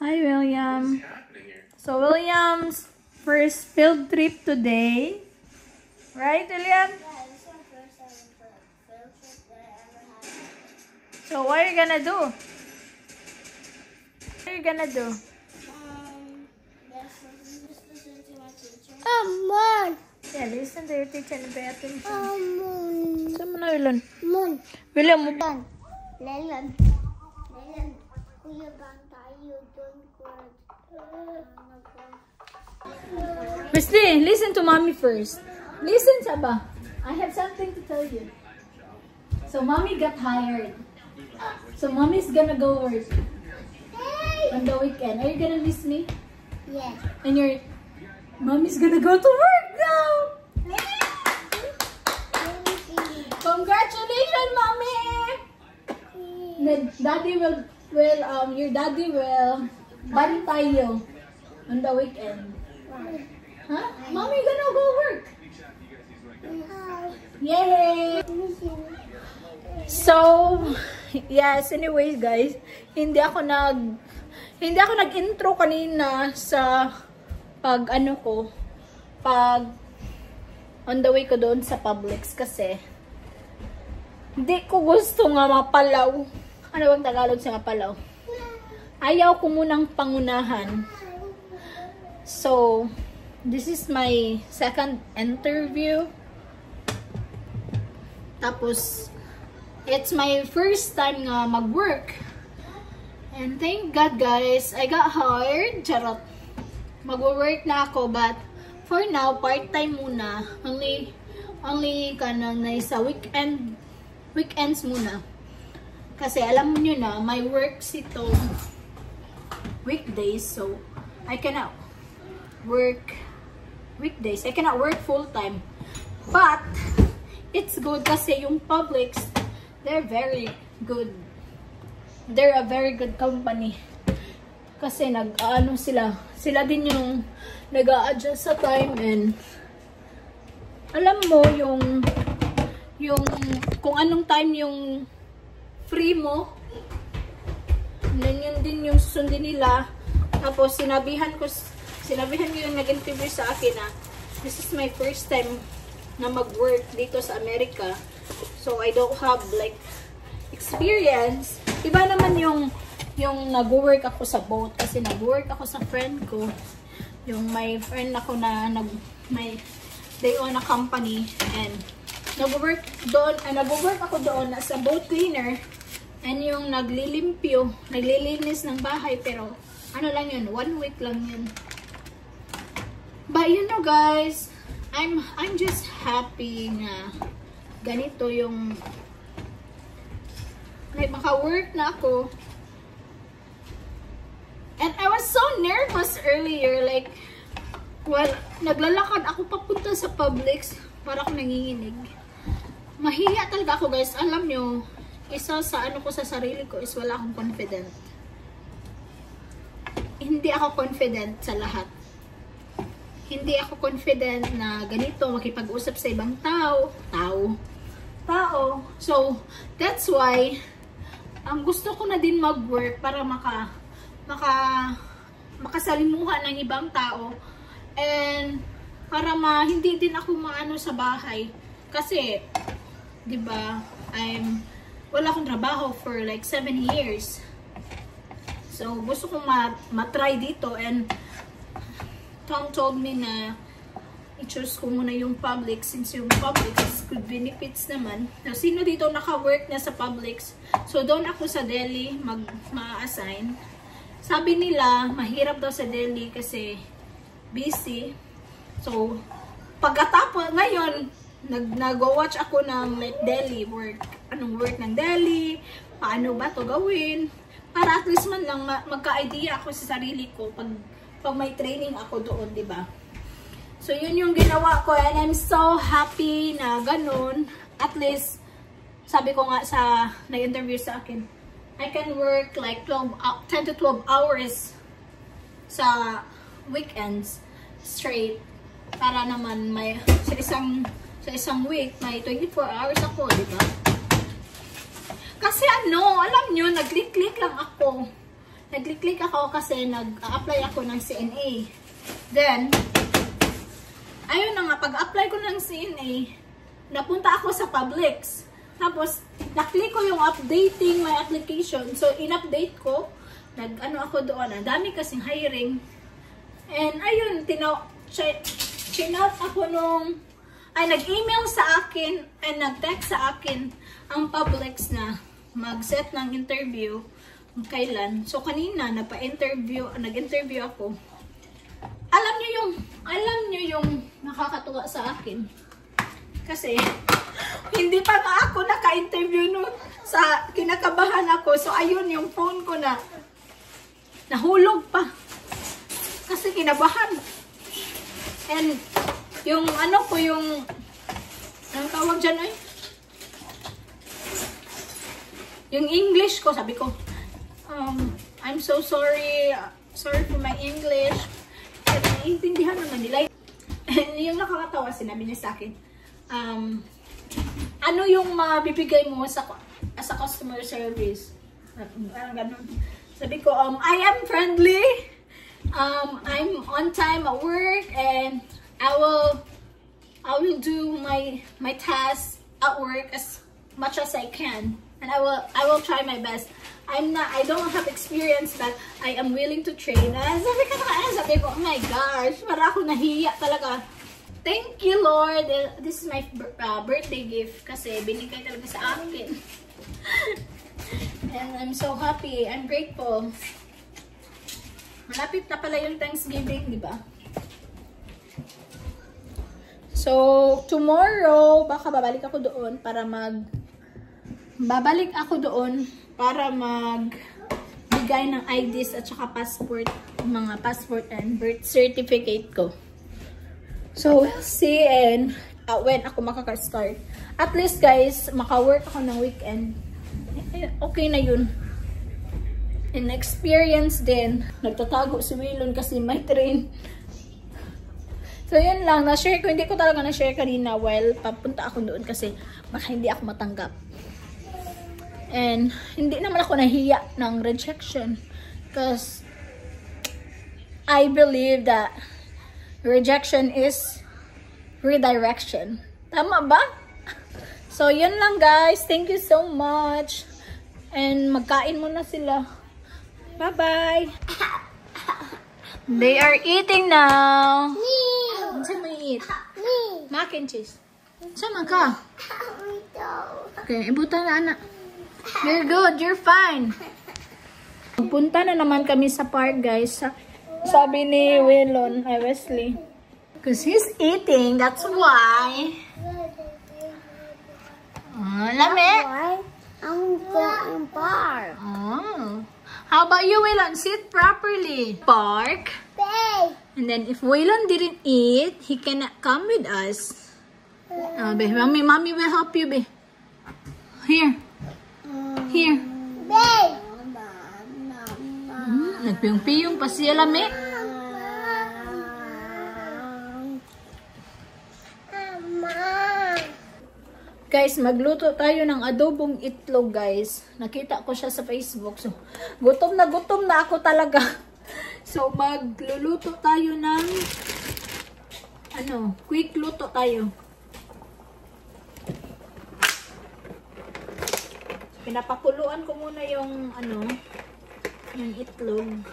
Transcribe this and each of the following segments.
Hi, William. So, William's first field trip today. Right, William? Yeah, it's my first ever field trip that I ever had. So, what are you gonna do? What are you gonna do? Just listen to my teacher. Mom! Yeah, listen to your teacher and pay attention. Moon. Saan mo na, William? Moon. William, mo ba? Leland. Kuya bang tayo doon Misty, listen to mommy first. Listen, Saba. I have something to tell you. So, mommy got hired. So, mommy's gonna go work on the weekend. Are you gonna miss me? Yeah. And your mommy's gonna go to work now. Congratulations, mommy! Your daddy will bantay you on the weekend. Huh? Mommy gonna go work. Yay! So, yes, anyways guys, hindi ako nag-intro kanina sa pag on the way ko doon sa Publix kasi hindi ko gusto nga mapalaw. Ano bang Tagalog sa mapalaw? Ayaw ko munang pangunahan. So, this is my second interview. Tapos, it's my first time nga mag-work. And thank God guys, I got hired. Charot. Mag-work na ako, but for now, part-time muna. Only kanang na sa weekends muna. Kasi alam niyo na, my work ito weekdays, so I cannot work weekdays. I cannot work full-time. But, it's good kasi yung Publix, they're very good. They're a very good company. Kasi sila din yung nag-a-adjust sa time, and alam mo yung kung anong time yung free mo, yun din yung susundin nila. Tapos sinabihan ko yung nag-interview sa akin na this is my first time na mag-work dito sa Amerika, so I don't have like experience. Iba naman yung nag-work ako sa boat, kasi nag-work ako sa friend ko, yung my friend ako na they own a company, and nag-work ako doon as a boat cleaner, and yung naglilinis ng bahay, pero ano lang yun, 1 week lang yun. But you know guys, I'm just happy na ganito yung like maka-work na ako. And I was so nervous earlier, like naglalakad ako papunta sa Publix, para ako nanginginig. Mahiya talaga ako guys. Alam nyo, isa sa ko sa sarili ko is wala akong confident. Hindi ako confident sa lahat. Hindi ako confident na ganito makipag-usap sa ibang tao. So, that's why ang gusto ko na din mag-work para makasalimuha ng ibang tao, and para hindi din ako maano sa bahay kasi 'di ba, wala akong trabaho for like 7 years. So, gusto kong matry dito, and Tom told me na i-choose ko muna yung Publix, since yung Publix is good benefits naman. So, sino dito naka-work na sa Publix? So, doon ako sa Delhi ma-assign. Sabi nila, mahirap daw sa Delhi kasi busy. So, pagkatapos, ngayon, nag-watch ako ng like Delhi work. Anong work ng Delhi? Paano ba to gawin? Para at least man lang magka-idea ako sa sarili ko pag may training ako doon, di ba? So, yun yung ginawa ko, and I'm so happy na ganun. At least, sabi ko nga sa na-interview sa akin, I can work like 10 to 12 hours sa weekends straight. Para naman sa isang week, may 24 hours ako, di ba? Kasi alam nyo, nag-click-click lang ako. nag-click ako kasi nag-apply ako ng CNA. Then, ayun na nga, pag-apply ko ng CNA, napunta ako sa Publix. Tapos, na-click ko yung updating my application. So, in-update ko, nag-ano ako doon. Ang dami kasing hiring. And, ayun, chinout ako nung, nag-email sa akin, and nag-text sa akin ang Publix na mag-set ng interview kailan. So, kanina, nag-interview ako. Alam nyo yung nakakatuwa sa akin. Kasi, hindi pa nga ako naka-interview nun. Sa kinakabahan ako. So, ayun, yung phone ko na nahulog pa. Kasi kinabahan. And, yung ano ko, yung anong tawag dyan ay? Yung English ko, sabi ko, I'm so sorry. Sorry for my English. Pero naiintindihan naman nila. And yung nakakatawa, sinabi niya sa akin, ano yung mabibigay mo sa customer service? Parang ganun. Sabi ko, I am friendly. I'm on time at work, and I will do my tasks at work as much as I can, and I will try my best. I don't have experience, but I am willing to train. Sabi ko, oh my gosh, para ako nahiya talaga. Thank you, Lord. This is my birthday gift kasi binigay talaga sa akin. And I'm so happy. I'm grateful. Malapit na pala yung Thanksgiving, di ba? So, tomorrow, baka babalik ako doon para magbigay ng IDs at saka passport, mga passport and birth certificate ko. So, we'll see and when ako makaka-start. At least, guys, maka-work ako ng weekend. Okay na yun. And experience din. Nagtatago si Wilon kasi may train. So, yun lang. Na-share ko. Hindi ko talaga na-share kanina while papunta ako doon kasi baka hindi ako matanggap. And, hindi naman ako nahiya ng rejection. Because, I believe that rejection is redirection. Tama ba? So, yun lang guys. Thank you so much. And, magkain muna sila. Bye-bye. They are eating now. Saan mo eat? Mac and cheese. Sama ka? Okay, ibutan na anak. You're good. You're fine. Punta na naman kami sa park guys. Sabi ni Wesley. Because he's eating. That's why. Lame. I'm going to park. Oh. How about you, Waylon? Sit properly. Park. Babe. And then if Waylon didn't eat, he cannot come with us. Be, mommy will help you, be. Here. Here. Babe. Nagpiyong-piyong pa siya, Lame. Guys, magluto tayo ng adobong itlog, guys. Nakita ko siya sa Facebook. So, gutom na ako talaga. So, magluluto tayo ng quick luto tayo. Pinapakuluan ko muna yung yung itlog.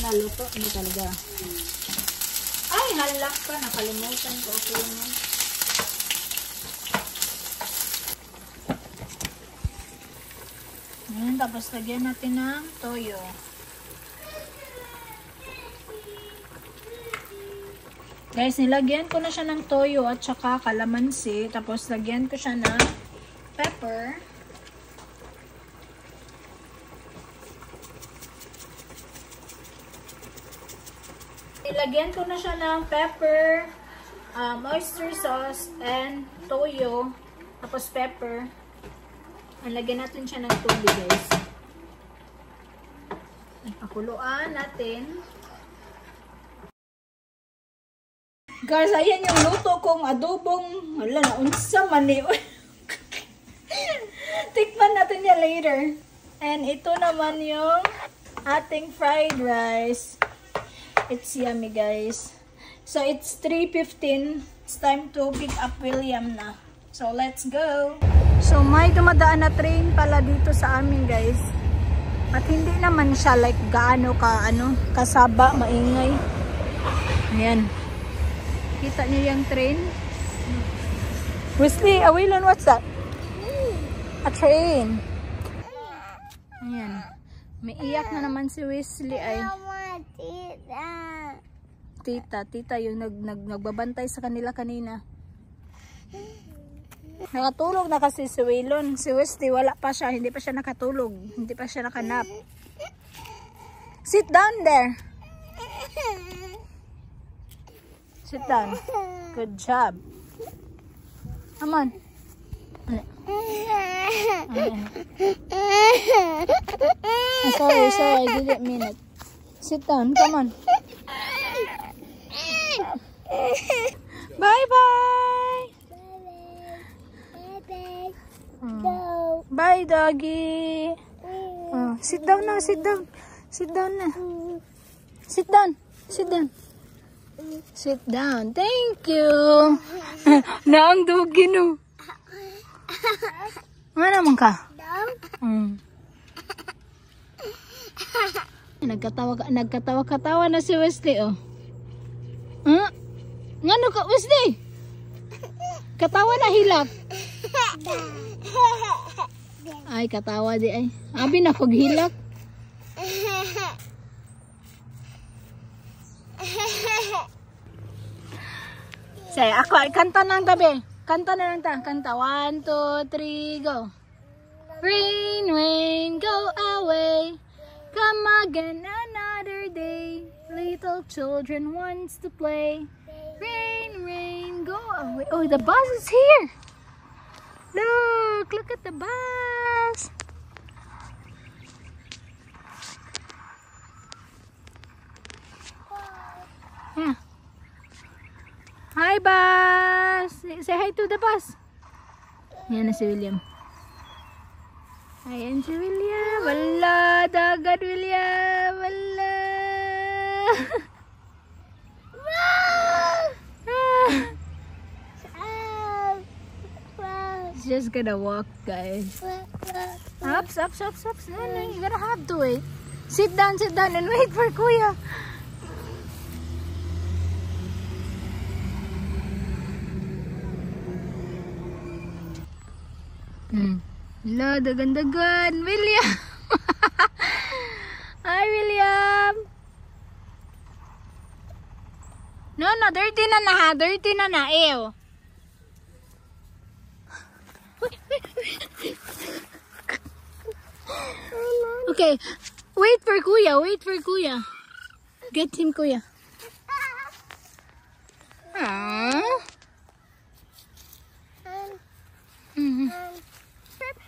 Luto na talaga. Ay, halak ka. Nakalimutan ko. Okay na. Ayan, tapos lagyan natin ng toyo. Guys, nilagyan ko na siya ng toyo at saka kalamansi. Tapos lagyan ko siya ng pepper. Ilagyan ko na siya ng pepper, oyster sauce, and toyo. Tapos pepper. Lagyan natin siya ng tubig, guys. Pakuluan natin. Guys, ayan yung luto kong adobong. Wala na, unsa man eh. Tikman natin yan later. And ito naman yung ating fried rice. It's yummy, guys. So, it's 3:15. It's time to pick up William na. So, let's go. So, may dumadaan na train pala dito sa amin, guys. At hindi naman siya like gaano ka, kasaba, maingay. Ayan. Kita niyo yung train? Wesley, Awilon, what's that? A train. Ayan. May iyak na naman si Wesley ay. Tita yung nagbabantay sa kanila kanina. Nakatulog na kasi si Waylon. Si Wesley wala pa siya, hindi pa siya nakatulog. Hindi pa siya nakanap. Sit down there. Sit down. Good job. Come on. Sorry, I didn't mean it. Sit down, come on. Bye-bye. Bye, doggy. Sit down na, sit down. Sit down na. Sit down. Sit down. Sit down. Thank you. Naang doggy no. Ano naman ka? Nagkatawa na si Wesley, oh. Ngano ka, Wesley? Katawa na hilak. Ay, katawa di ay. Abi na kog hilak. Say, ako ay kanta ng tabi. Kanta na lang ta. Kanta. 1, 2, 3, go. Rain, rain, go away. Come again another day. Little children wants to play. Rain, rain, go away. Oh, the bus is here. Look at the bus. Yeah. Hi, bus. Say hi to the bus. Yan na si William. Ayan si William. Wala, dagat William. Wala. He's just gonna walk, guys. Ups. No, you're gonna have to wait. Sit down and wait for Kuya. Hello, dagan-dagan. William! Hi, William! No, dirty na na ha. Dirty na na. Ew. Okay. Wait for Kuya. Get him, Kuya. Aww.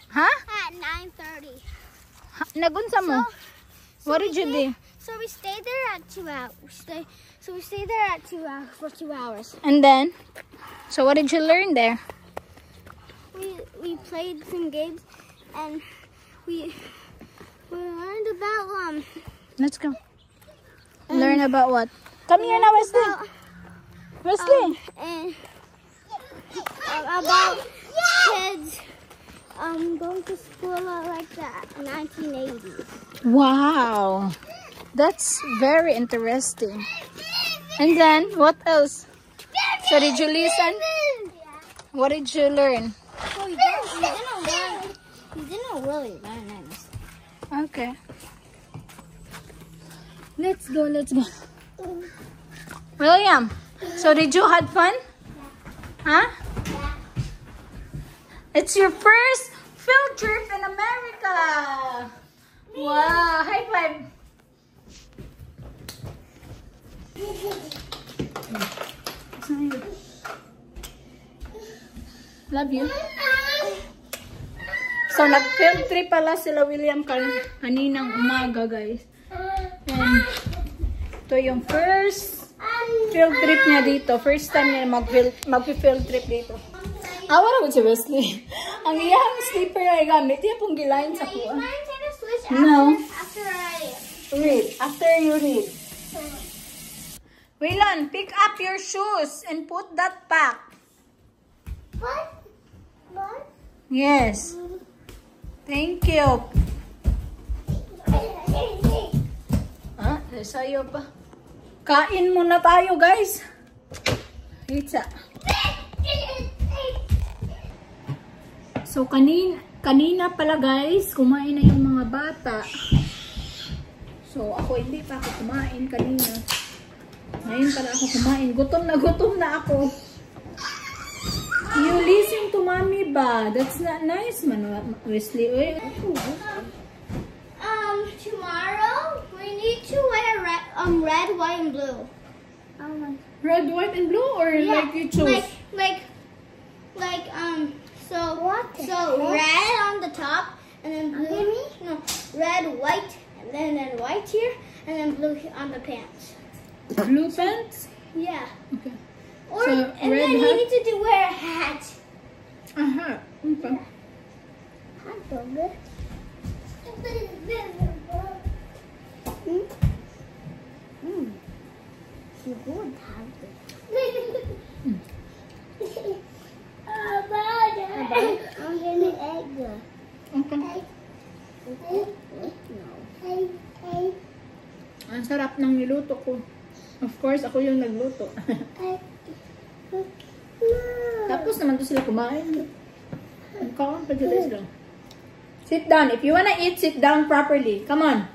Huh? At 9:30. Nagunsa mo? What did you do? So we stayed there at 2 hours. We stayed there at 2 hours for 2 hours. And then, so what did you learn there? We played some games and we learned about Let's go. Learn about what? Come here now, Wesley. Wesley. And about kids going to school like the 1980s. Wow, that's very interesting. And then what else? So did you listen? What did you learn? So we didn't really learn anything. Okay. Let's go. William, so did you have fun? Huh? It's your first field trip in America. Wow, high five. Love you. So nag-field trip pala sila William kaninang umaga, guys. And ito yung first field trip niya dito. First time niya mag-field trip dito. Awa na si Wesley. Ang iyang sleeper ay gamit. Iya pong gilain sa kuha. No. After I Read. After you read. Waylan, pick up your shoes and put that back. what? Yes. Thank you. Ah, sayo pa. Kain muna tayo, guys. Pizza. So, kanina pala, guys, kumain na yung mga bata. So, ako hindi pa ako kumain kanina. Ngayon pala ako kumain. Gutom na ako. You listen to mommy ba? That's not nice, man. Wesley. Tomorrow we need to wear red, white, and blue. Red, white, and blue, or like you choose? So red on the top, and then blue. No, red, white, and then white here, and then blue on the pants. Blue pants? Yeah. Okay. Or So, and red then you hat? need to wear a hat. Aha. Okay. Hat so good. She would have it. I'm getting egg. Okay. No. Ang sarap ng niluto ko. Of course, ako yung nagluto. Tapos naman to sila kumain. Ang kaon pa dyan sila. Sit down. If you wanna eat, sit down properly. Come on.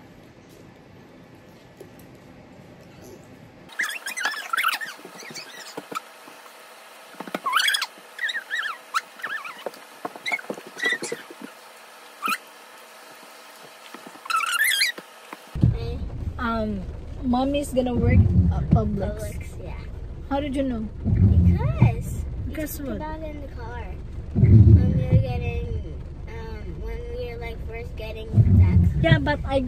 Mommy's gonna work at Publix. Yeah. How did you know? Because Guess you what? put that in the car when we were getting when we were like first getting tax. Yeah, but I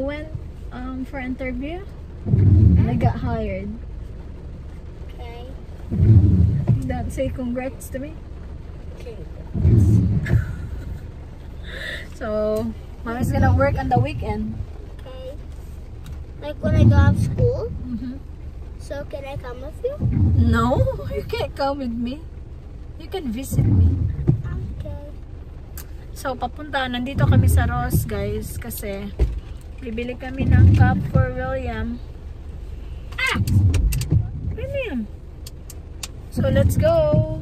went for interview and I got hired. Okay. Don't say congrats to me. Okay. So, mommy's gonna work on the weekend. Okay. Like when I go off school. Mm-hmm. So can I come with you? No, you can't come with me. You can visit me. Okay. So, nandito kami sa Ross, guys, kasi bibili kami ng cup for William. William! So, let's go!